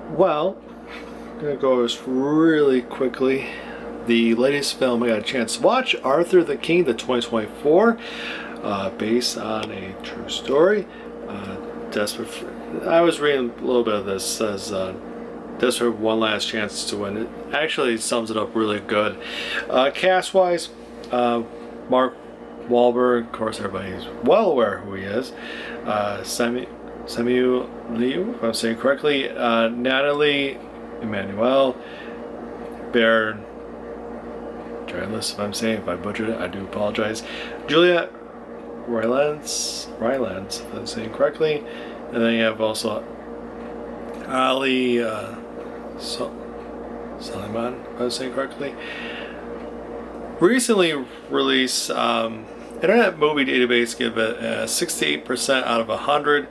Well, I'm gonna go just really quickly. The latest film I got a chance to watch, Arthur the King, the 2024, based on a true story. Desperate. I was reading a little bit of this. Says desperate one last chance to win. It actually sums it up really good. Cast wise, Mark Wahlberg, of course, everybody's well aware who he is. Samuel Liu, if I'm saying correctly. Natalie Emmanuel, Baron. Journalist, if I butchered it, I do apologize. Julia Rylance, if I'm saying correctly. And then you have also Ali Suleiman, if I'm saying correctly. Recently released Internet Movie Database give it a 68% out of 100.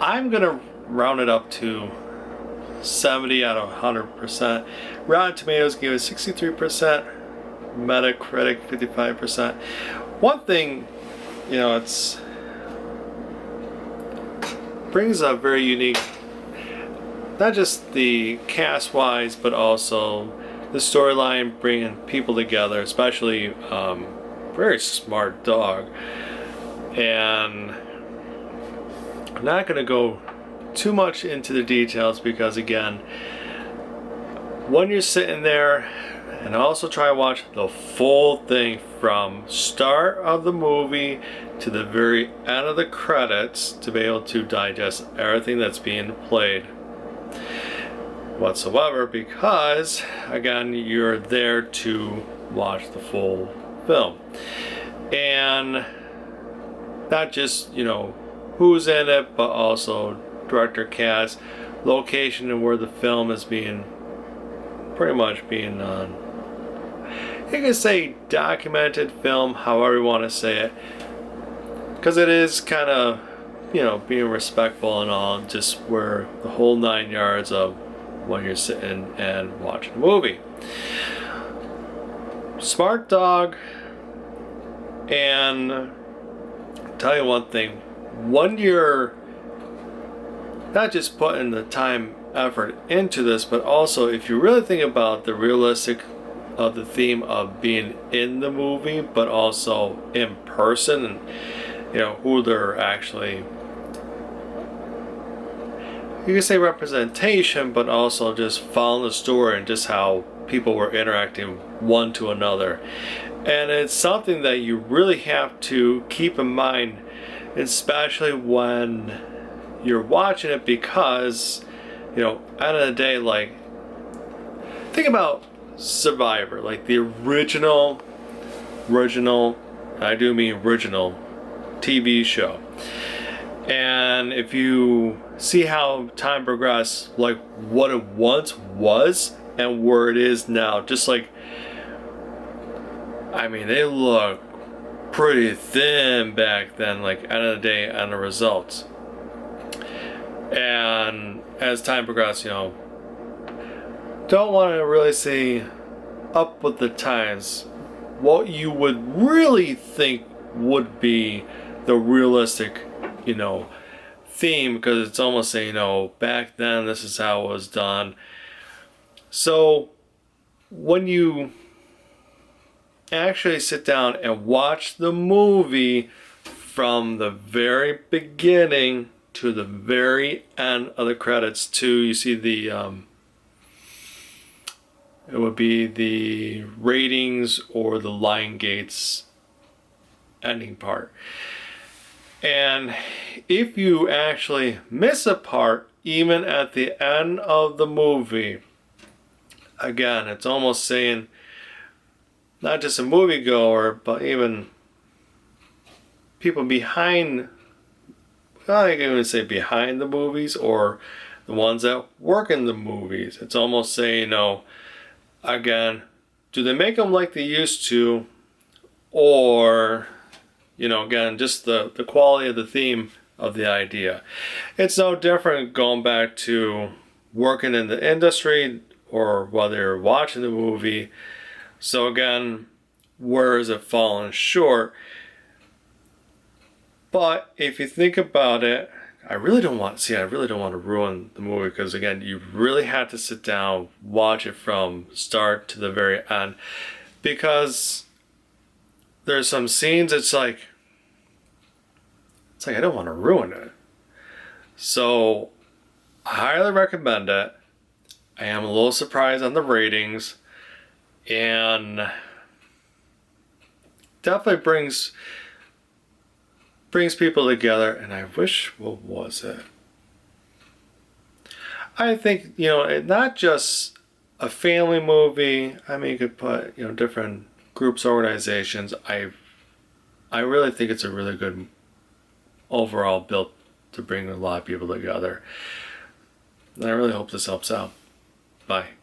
I'm going to round it up to 70 out of 100%. Rotten Tomatoes gave it 63%. Metacritic 55%. One thing, it's brings a very unique, not just the cast wise, but also the storyline, bringing people together, especially very smart dog. And I'm not going to go too much into the details because, again, when you're sitting there, and also try to watch the full thing from start of the movie to the very end of the credits to be able to digest everything that's being played whatsoever, because again, you're there to watch the full film. And not just, who's in it, but also director, cast, location, and where the film is pretty much being you can say documented film, however you want to say it, because it is kind of, being respectful and all, just where the whole 9 yards of when you're sitting and watching a movie. Smart dog. And I'll tell you one thing, when you're not just putting the time, effort into this, but also if you really think about the realistic of the theme of being in the movie, but also in person, and who they're actually, you can say representation, but also just following the story and just how people were interacting one to another. And it's something that you really have to keep in mind, especially when you're watching it, because end of the day, like, think about Survivor, like the original, I do mean original TV show. And if you see how time progressed, like what it once was and where it is now, just like, they look pretty thin back then, like end of the day, on the results. And as time progressed, don't want to really say up with the times what you would really think would be the realistic, theme, because it's almost saying, back then this is how it was done. So when you actually sit down and watch the movie from the very beginning to the very end of the credits, too, you see the it would be the ratings or the line gates ending part. And if you actually miss a part, even at the end of the movie, again, it's almost saying not just a moviegoer, but even people behind, I can even say behind the movies, or the ones that work in the movies. It's almost saying, again, do they make them like they used to, or, again, just the quality of the theme of the idea. It's no different going back to working in the industry or whether you're watching the movie. So again, where is it falling short? But if you think about it, I really don't want to ruin the movie, because again, you really had to sit down, watch it from start to the very end, because there's some scenes it's like I don't want to ruin it. So I highly recommend it. I am a little surprised on the ratings, and definitely brings people together. And I wish, what was it? I think, not just a family movie. I mean, you could put, different groups, organizations. I really think it's a really good overall build to bring a lot of people together. And I really hope this helps out. Bye.